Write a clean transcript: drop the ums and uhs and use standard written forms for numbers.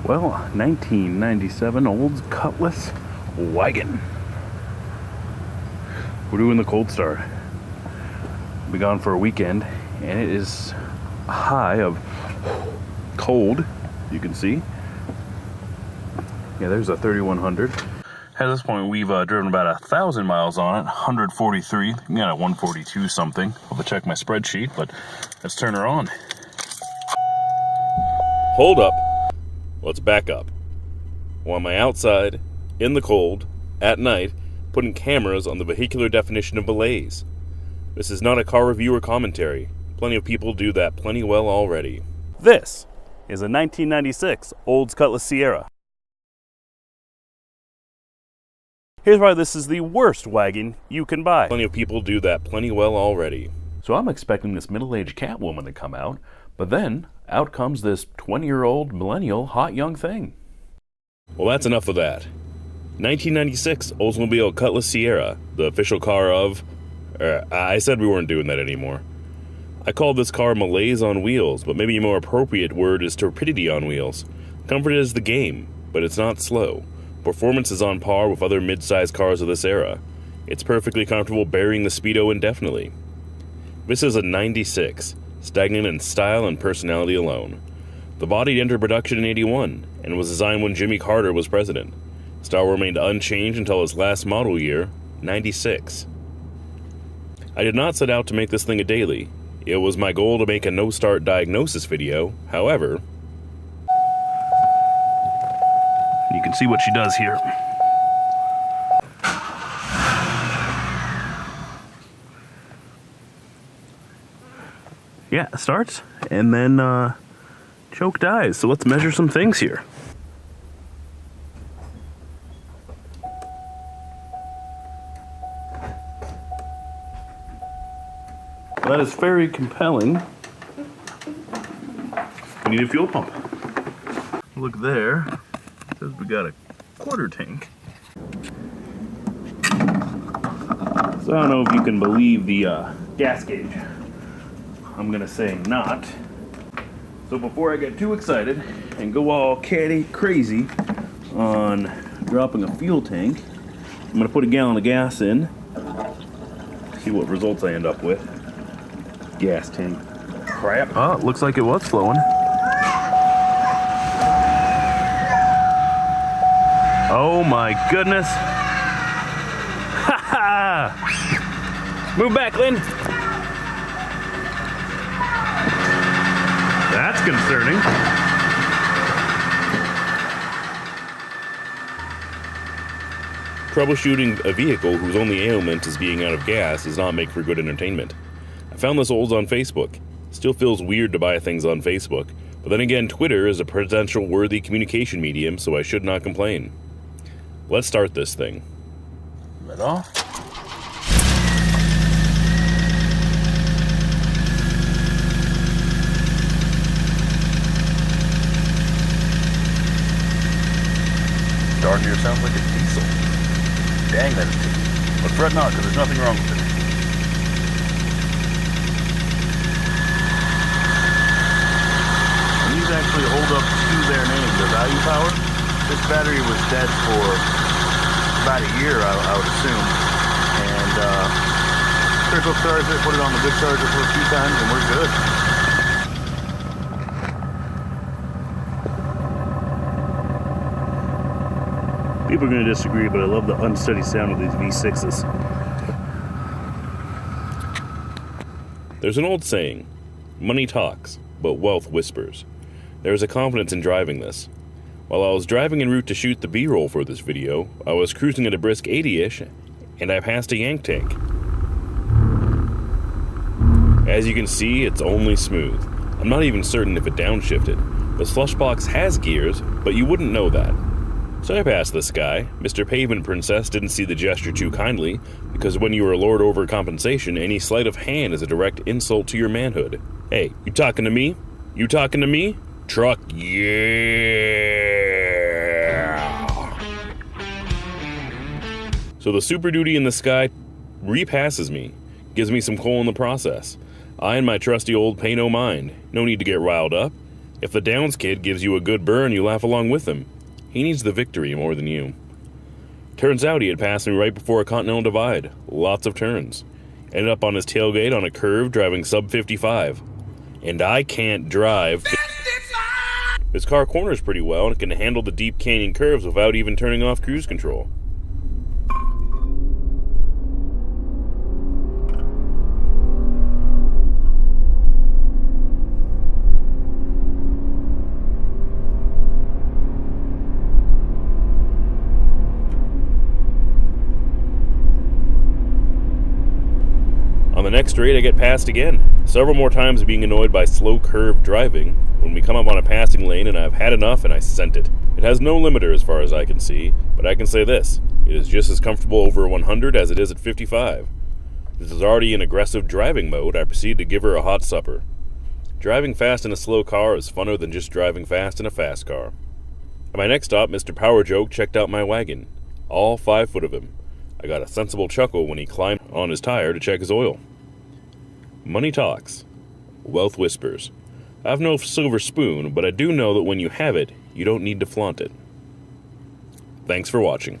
Well, 1997 Olds Cutlass wagon. We're doing the cold start. Be gone for a weekend, and it is a high of cold, you can see. Yeah, there's a 3100. At this point, we've driven about 1,000 miles on it, 143. I'm at 142 something. I'll check my spreadsheet, but let's turn her on. Hold up. Let's back up. Why am I outside, in the cold, at night, putting cameras on the vehicular definition of malaise? This is not a car review or commentary. Plenty of people do that plenty well already. This is a 1996 Olds Cutlass Ciera. Here's why this is the worst wagon you can buy. Plenty of people do that plenty well already. So I'm expecting this middle-aged Catwoman to come out, but then out comes this 20-year-old millennial hot young thing. Well, that's enough of that. 1996 Oldsmobile Cutlass Ciera, the official car of... I said we weren't doing that anymore. I called this car malaise on wheels, but maybe a more appropriate word is torpidity on wheels. Comfort is the game, but it's not slow. Performance is on par with other mid-sized cars of this era. It's perfectly comfortable burying the Speedo indefinitely. This is a 96, stagnant in style and personality alone. The body entered production in 81, and was designed when Jimmy Carter was president. Style remained unchanged until his last model year, 96. I did not set out to make this thing a daily. It was my goal to make a no-start diagnosis video, however... You can see what she does here. Yeah, it starts, and then choke dies. So let's measure some things here. Well, that is very compelling. We need a fuel pump. Look there. It says we got a quarter tank. So I don't know if you can believe the gas gauge. I'm gonna say not. So before I get too excited and go all catty crazy on dropping a fuel tank, I'm gonna put a gallon of gas in. See what results I end up with. Gas tank. Crap. Oh, it looks like it was flowing. Oh my goodness. Ha ha! Move back, Lynn. That's concerning. Troubleshooting a vehicle whose only ailment is being out of gas does not make for good entertainment. I found this Olds on Facebook. Still feels weird to buy things on Facebook, but then again, Twitter is a potential worthy communication medium, so I should not complain. Let's start this thing. Right off. Starting here sounds like a diesel. Dang, that is diesel. But fret not, because there's nothing wrong with it. And these actually hold up to their name, their value power. This battery was dead for about a year, I would assume. And critical charge it, put it on the good charger for a few times, and we're good. People are going to disagree, but I love the unsteady sound of these V6s. There's an old saying, money talks, but wealth whispers. There is a confidence in driving this. While I was driving en route to shoot the B-roll for this video, I was cruising at a brisk 80-ish, and I passed a yank tank. As you can see, it's only smooth. I'm not even certain if it downshifted. The slush box has gears, but you wouldn't know that. So I passed this guy. Mr. Pavement Princess didn't see the gesture too kindly, because when you are lord over compensation, any sleight of hand is a direct insult to your manhood. Hey, you talking to me? You talking to me? Truck, yeah! So the Super Duty in the sky repasses me, gives me some coal in the process. I and my trusty old pay no mind. No need to get riled up. If the Downs kid gives you a good burn, you laugh along with him. He needs the victory more than you. Turns out he had passed me right before a continental divide. Lots of turns. Ended up on his tailgate on a curve driving sub 55. And I can't drive 55! His car corners pretty well and can handle the deep canyon curves without even turning off cruise control. On the next straight, I get passed again, several more times being annoyed by slow curve driving when we come up on a passing lane and I've had enough and I sent it. It has no limiter as far as I can see, but I can say this, it is just as comfortable over 100 as it is at 55. This is already in aggressive driving mode, I proceed to give her a hot supper. Driving fast in a slow car is funner than just driving fast in a fast car. At my next stop, Mr. Power Joke checked out my wagon, all 5 foot of him. I got a sensible chuckle when he climbed on his tire to check his oil. Money talks. Wealth whispers. I have no silver spoon, but I do know that when you have it, you don't need to flaunt it. Thanks for watching.